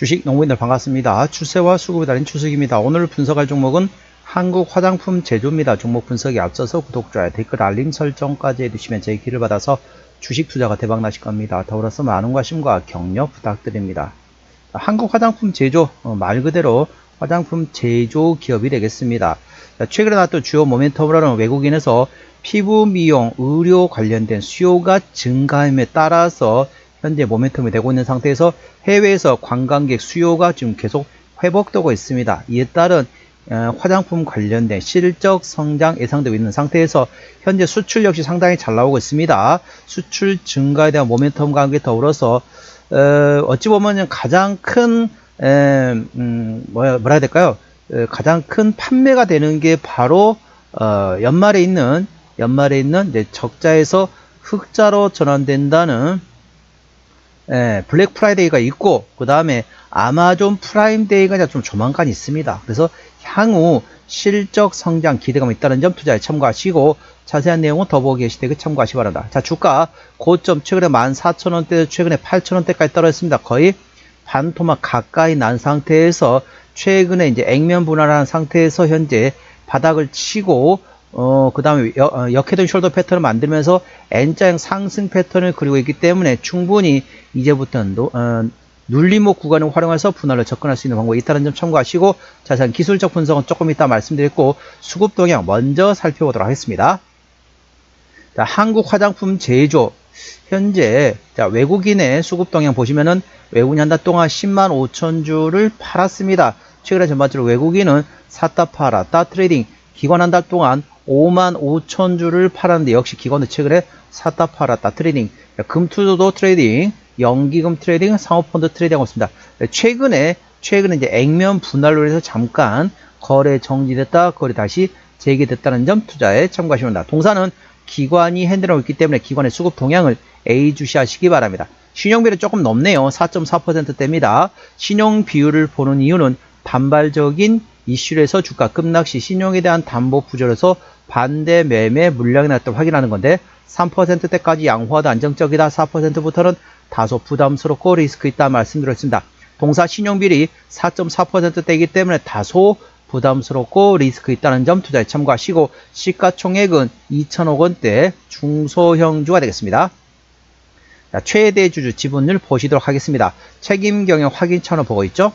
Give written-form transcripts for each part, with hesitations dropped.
주식 농부인들 반갑습니다. 추세와 수급이 달린 추석입니다. 오늘 분석할 종목은 한국 화장품 제조입니다. 종목 분석에 앞서서 구독, 좋아요, 댓글, 알림 설정까지 해두시면 제 길을 받아서 주식 투자가 대박 나실 겁니다. 더불어서 많은 관심과 격려 부탁드립니다. 한국 화장품 제조, 말 그대로 화장품 제조 기업이 되겠습니다. 최근에 나왔던 주요 모멘텀으로는 외국인에서 피부 미용, 의료 관련된 수요가 증가함에 따라서 현재 모멘텀이 되고 있는 상태에서 해외에서 관광객 수요가 지금 계속 회복되고 있습니다. 이에 따른 화장품 관련된 실적 성장 예상되고 있는 상태에서 현재 수출 역시 상당히 잘 나오고 있습니다. 수출 증가에 대한 모멘텀과 함께 더불어서 어찌 보면 가장 큰 뭐라 해야 될까요? 가장 큰 판매가 되는 게 바로 연말에 있는 이제 적자에서 흑자로 전환된다는 블랙 프라이데이가 있고, 그 다음에 아마존 프라임 데이가 좀 조만간 있습니다. 그래서 향후 실적 성장 기대감이 있다는 점 투자에 참고하시고, 자세한 내용은 더보기 게시되게 참고하시기 바랍니다. 자, 주가 고점 최근에 14,000원대, 최근에 8,000원대까지 떨어졌습니다. 거의 반토막 가까이 난 상태에서 최근에 이제 액면 분할한 상태에서 현재 바닥을 치고 그 다음에 역헤드 숄더 패턴을 만들면서 N자형 상승 패턴을 그리고 있기 때문에 충분히 이제부터는 눌림목 구간을 활용해서 분할을 접근할 수 있는 방법이 있다는 점 참고하시고, 자세한 기술적 분석은 조금 이따 말씀드렸고, 수급 동향 먼저 살펴보도록 하겠습니다. 자, 한국 화장품 제조 현재 외국인의 수급 동향 보시면은 외국인 한 달 동안 10만 5천 주를 팔았습니다. 최근에 전반적으로 외국인은 샀다 팔았다 트레이딩, 기관 한 달 동안 5만 5천 주를 팔았는데 역시 기관도 최근에 샀다 팔았다 트레이딩, 금투조도 트레이딩, 연기금 트레이딩, 상호펀드 트레이딩하고 있습니다. 최근에 이제 액면 분할로 해서 잠깐 거래 정지됐다 거래 다시 재개됐다는 점 투자에 참고하시면 됩니다. 동사는 기관이 핸들하고 있기 때문에 기관의 수급 동향을 A주시하시기 바랍니다. 신용비율이 조금 높네요. 4.4%대입니다. 신용 비율을 보는 이유는 단발적인 이슈에서 주가 급락시 신용에 대한 담보 부족에서 반대 매매 물량이 났다고 확인하는 건데, 3%대까지 양호하다 안정적이다, 4%부터는 다소 부담스럽고 리스크 있다 말씀드렸습니다. 동사 신용비율이 4.4%대이기 때문에 다소 부담스럽고 리스크 있다는 점 투자에 참고하시고, 시가총액은 2천억 원대 중소형주가 되겠습니다. 자, 최대 주주 지분율 보시도록 하겠습니다. 책임 경영 확인 차원을 보고 있죠.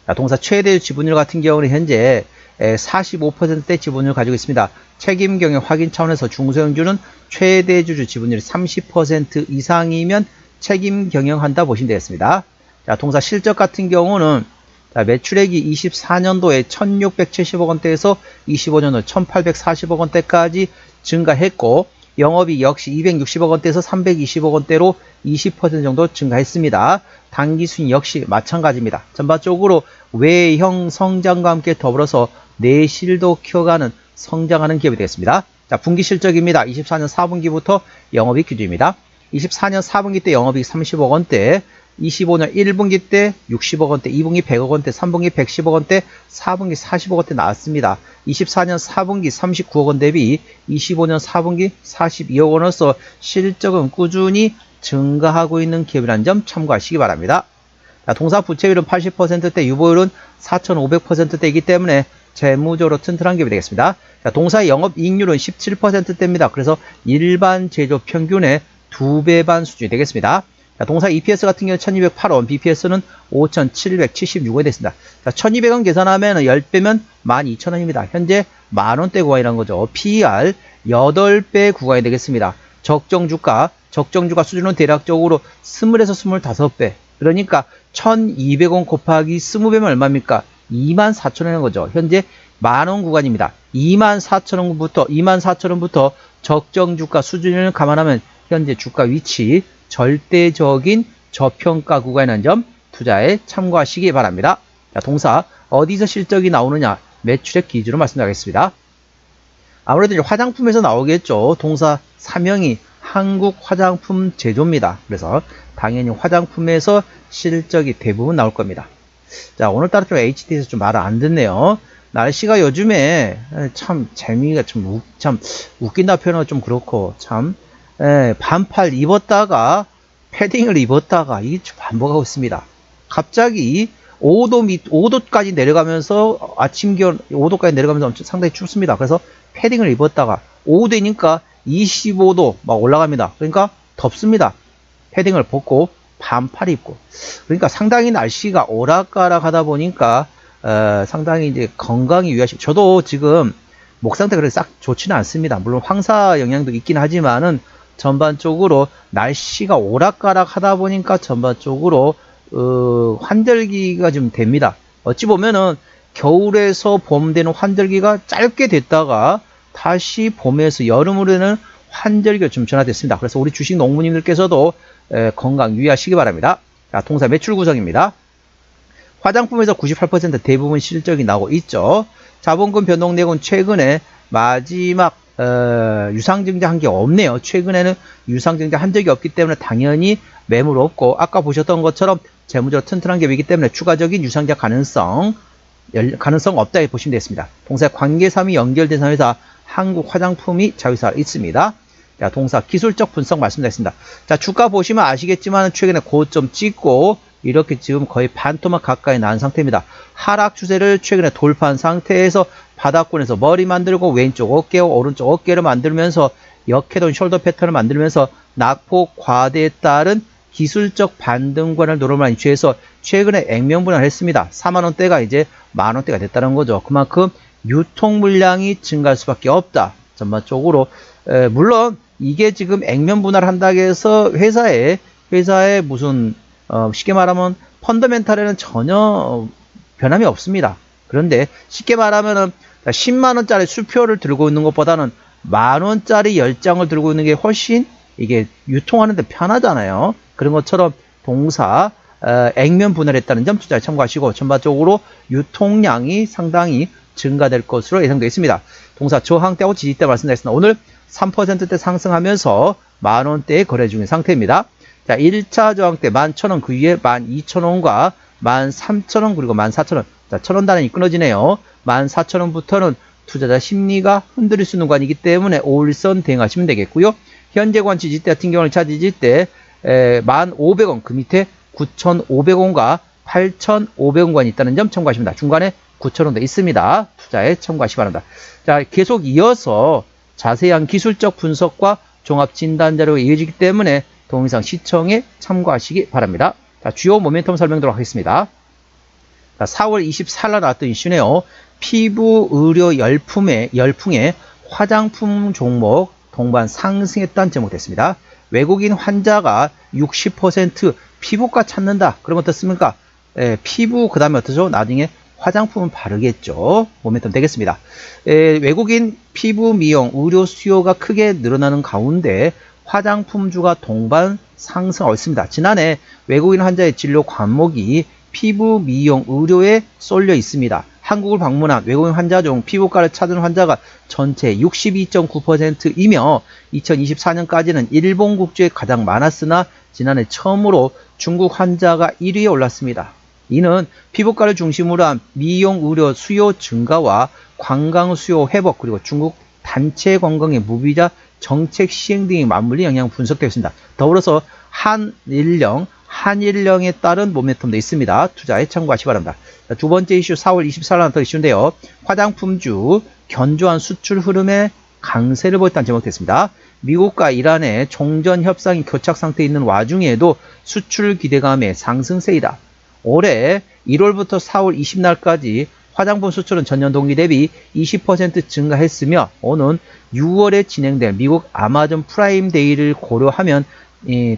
자, 동사 최대 지분율 같은 경우는 현재 45%대 지분율을 가지고 있습니다. 책임 경영 확인 차원에서 중소형주는 최대 주주 지분율이 30% 이상이면 책임 경영한다 보시면 되겠습니다. 자, 동사 실적 같은 경우는 매출액이 24년도에 1670억 원대에서 25년도 1840억 원대까지 증가했고, 영업이익 역시 260억 원대에서 320억 원대로 20% 정도 증가했습니다. 당기순이익 역시 마찬가지입니다. 전반적으로 외형 성장과 함께 더불어서 내실도 키워가는 성장하는 기업이 되겠습니다. 자, 분기 실적입니다. 24년 4분기부터 영업이익 기준입니다. 24년 4분기 때 영업이익 30억 원대, 25년 1분기 때 60억 원대, 2분기 100억 원대, 3분기 110억 원대, 4분기 40억 원대 나왔습니다. 24년 4분기 39억 원 대비 25년 4분기 42억 원으로서 실적은 꾸준히 증가하고 있는 기업이라는 점 참고하시기 바랍니다. 자, 동사 부채율은 80%대, 유보율은 4,500%대이기 때문에 재무적으로 튼튼한 기업이 되겠습니다. 자, 동사의 영업이익률은 17%대입니다. 그래서 일반 제조 평균의 2배 반 수준이 되겠습니다. 자, 동사 EPS 같은 경우는 1208원, BPS는 5776원이 됐습니다. 자, 1200원 계산하면 10배면 12000원입니다. 현재 만원대 구간이라는 거죠. PER 8배 구간이 되겠습니다. 적정주가 수준은 대략적으로 20에서 25배. 그러니까 1200원 곱하기 20배면 얼마입니까? 24,000원인 거죠. 현재 만원 구간입니다. 24,000원부터 적정주가 수준을 감안하면 현재 주가 위치 절대적인 저평가 구간이라는 점 투자에 참고하시기 바랍니다. 자, 동사 어디서 실적이 나오느냐, 매출액 기준으로 말씀드리겠습니다. 아무래도 이제 화장품에서 나오겠죠. 동사 사명이 한국 화장품 제조입니다. 그래서 당연히 화장품에서 실적이 대부분 나올 겁니다. 자, 오늘따라 좀 HT에서 좀 말을 안 듣네요. 날씨가 요즘에 참 재미가 참 웃긴다 표현은 좀 그렇고, 참 반팔 입었다가 패딩을 입었다가 이게 반복하고 있습니다. 갑자기 5도까지 내려가면서 아침 기온 5도까지 내려가면서 상당히 춥습니다. 그래서 패딩을 입었다가 오후 되니까 25도 막 올라갑니다. 그러니까 덥습니다. 패딩을 벗고 반팔 입고, 그러니까 상당히 날씨가 오락가락 하다 보니까 상당히 이제 건강에 유의하시고, 저도 지금 목 상태가 그렇게 싹 좋지는 않습니다. 물론 황사 영향도 있긴 하지만은 전반적으로 날씨가 오락가락 하다 보니까 전반적으로 환절기가 좀 됩니다. 어찌 보면은 겨울에서 봄 되는 환절기가 짧게 됐다가 다시 봄에서 여름으로 되는 환절기가 좀 전환됐습니다. 그래서 우리 주식 농부님들께서도 건강 유의하시기 바랍니다. 자, 동사 매출 구성입니다. 화장품에서 98% 대부분 실적이 나오고 있죠. 자본금 변동 내역은 최근에 마지막 유상증자 한 게 없네요. 최근에는 유상증자 한 적이 없기 때문에 당연히 매물 없고, 아까 보셨던 것처럼 재무적으로 튼튼한 갭이기 때문에 추가적인 유상증자 가능성 없다 보시면 되겠습니다. 동사 관계사이 연결된 회사 한국 화장품이 자회사가 있습니다. 자, 동사 기술적 분석 말씀드렸습니다. 자, 주가 보시면 아시겠지만 최근에 고점 찍고 이렇게 지금 거의 반토막 가까이 난 상태입니다. 하락 추세를 최근에 돌파한 상태에서 바닥권에서 머리 만들고 왼쪽 어깨와 오른쪽 어깨를 만들면서 역헤드 숄더 패턴을 만들면서 낙폭 과대에 따른 기술적 반등권을 노름을 취해서 최근에 액면 분할을 했습니다. 4만원대가 이제 만원대가 됐다는 거죠. 그만큼 유통 물량이 증가할 수밖에 없다. 전반적으로 물론 이게 지금 액면 분할을 한다고 해서 회사에 무슨 쉽게 말하면 펀더멘탈에는 전혀 변함이 없습니다. 그런데 쉽게 말하면은 10만원짜리 수표를 들고 있는 것보다는 만원짜리 10장을 들고 있는 게 훨씬 이게 유통하는 데 편하잖아요. 그런 것처럼 동사 액면 분할했다는 점 투자에 참고하시고, 전반적으로 유통량이 상당히 증가될 것으로 예상되어 있습니다. 동사 저항대하고 지지대 말씀드렸습니다. 오늘 3%대 상승하면서 만원대에 거래 중인 상태입니다. 자, 1차 저항대 11,000원, 그 위에 12,000원과 13,000원, 그리고 14,000원. 자, 1,000원 단위 끊어지네요. 14,000원부터는 투자자 심리가 흔들릴 수 있는 구간이기 때문에 5일선 대응하시면 되겠고요. 현재 관 지지대 같은 경우는 차 지지대 1,500원, 그 밑에 9,500원과 8,500원관이 있다는 점 참고하십니다. 중간에 9,000원도 있습니다. 투자에 참고하시기 바랍니다. 자, 계속 이어서 자세한 기술적 분석과 종합 진단 자료가 이어지기 때문에 동영상 시청에 참고하시기 바랍니다. 자, 주요 모멘텀 설명드리도록 하겠습니다. 자, 4월 24일 나왔던 이슈네요. 피부 의료 열풍에 화장품 종목 동반 상승했다는 제목 됐습니다. 외국인 환자가 60% 피부과 찾는다. 그럼 어떻습니까? 피부 그 다음에 어떠죠? 나중에 화장품은 바르겠죠. 모멘텀 되겠습니다. 외국인 피부 미용 의료 수요가 크게 늘어나는 가운데 화장품주가 동반 상승하고 있습니다. 지난해 외국인 환자의 진료 과목이 피부 미용 의료에 쏠려 있습니다. 한국을 방문한 외국인 환자 중 피부과를 찾은 환자가 전체 62.9%이며 2024년까지는 일본 국주에 가장 많았으나 지난해 처음으로 중국 환자가 1위에 올랐습니다. 이는 피부과를 중심으로 한 미용 의료 수요 증가와 관광 수요 회복, 그리고 중국 단체 관광의 무비자 정책 시행 등이 맞물린 영향 분석되었습니다. 더불어서 한일령에 따른 모멘텀도 있습니다. 투자에 참고하시기 바랍니다. 자, 두 번째 이슈 4월 24일 나왔던 이슈인데요. 화장품주 견조한 수출 흐름에 강세를 보였다는 제목됐습니다. 미국과 이란의 종전 협상이 교착 상태에 있는 와중에도 수출 기대감의 상승세이다. 올해 1월부터 4월 20날까지 화장품 수출은 전년 동기 대비 20% 증가했으며 오는 6월에 진행될 미국 아마존 프라임 데이를 고려하면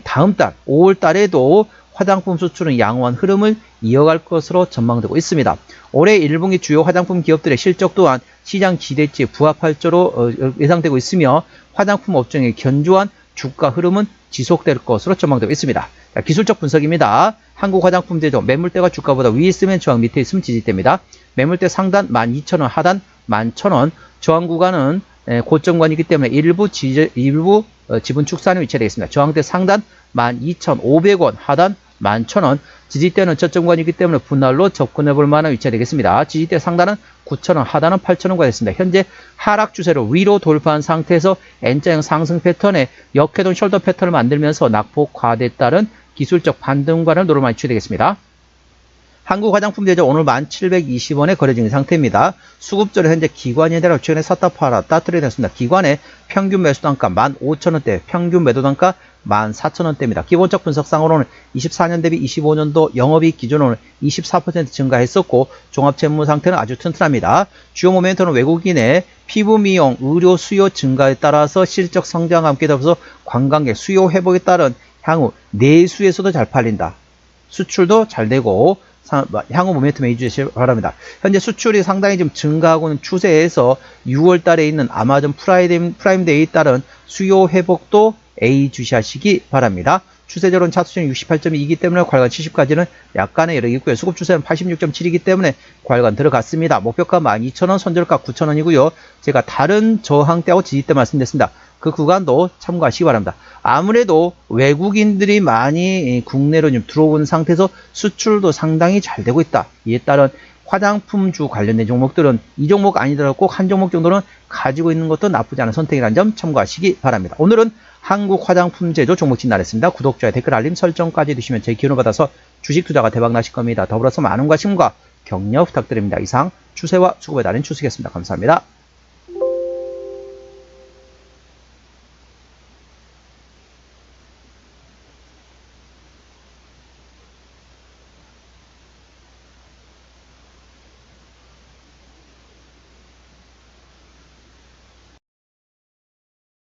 다음 달 5월 달에도 화장품 수출은 양호한 흐름을 이어갈 것으로 전망되고 있습니다. 올해 1분기 주요 화장품 기업들의 실적 또한 시장 기대치에 부합할 조로 예상되고 있으며 화장품 업종의 견조한 주가 흐름은 지속될 것으로 전망되고 있습니다. 자, 기술적 분석입니다. 한국 화장품 제조 매물대가 주가보다 위에 있으면 저항, 밑에 있으면 지지대입니다. 매물대 상단 12,000원, 하단 11,000원, 저항 구간은 고점관이기 때문에 일부 지분 축소하는 위치가 되겠습니다. 저항대 상단 12,500원, 하단 11,000원, 지지대는 저점관이기 때문에 분할로 접근해 볼 만한 위치가 되겠습니다. 지지대 상단은 9,000원, 하단은 8,000원과 됐습니다. 현재 하락 추세로 위로 돌파한 상태에서 N자형 상승 패턴에 역회동 숄더 패턴을 만들면서 낙폭 과대에 따른 기술적 반등관을 노름할 위치가 되겠습니다. 한국화장품제조 오늘 1720원에 거래 중인 상태입니다. 수급절에 현재 기관이대로 최근에 샀다 팔아 따뜻하게 됐습니다. 기관의 평균 매수단가 15,000원대, 평균 매도단가 14,000원대입니다. 기본적 분석상으로는 24년 대비 25년도 영업이익 기준으로는 24% 증가했었고 종합채무 상태는 아주 튼튼합니다. 주요 모멘트는 외국인의 피부 미용, 의료 수요 증가에 따라서 실적 성장과 함께 더불어서 관광객 수요 회복에 따른 향후 내수에서도 잘 팔린다. 수출도 잘 되고 향후 모멘텀에 유지하시기 바랍니다. 현재 수출이 상당히 좀 증가하고는 추세에서 6월 달에 있는 아마존 프라임데이에 따른 수요 회복도 예의주시하시기 바랍니다. 추세적으로는 차트수준 68.2이기 때문에 과일관 70까지는 약간의 여력이 있고요. 수급 추세는 86.7이기 때문에 과일관 들어갔습니다. 목표가 12,000원, 손절가 9,000원이고요. 제가 다른 저항대하고 지지대 말씀드렸습니다. 그 구간도 참고하시기 바랍니다. 아무래도 외국인들이 많이 국내로 좀 들어온 상태에서 수출도 상당히 잘 되고 있다. 이에 따른 화장품주 관련된 종목들은 이 종목 아니더라도 꼭 한 종목 정도는 가지고 있는 것도 나쁘지 않은 선택이라는 점 참고하시기 바랍니다. 오늘은 한국화장품제조 종목 진단했습니다. 구독자와 댓글 알림 설정까지 해두시면 제 기운을 받아서 주식 투자가 대박 나실 겁니다. 더불어서 많은 관심과 격려 부탁드립니다. 이상 추세와 수급에 달인 추석이었습니다. 감사합니다.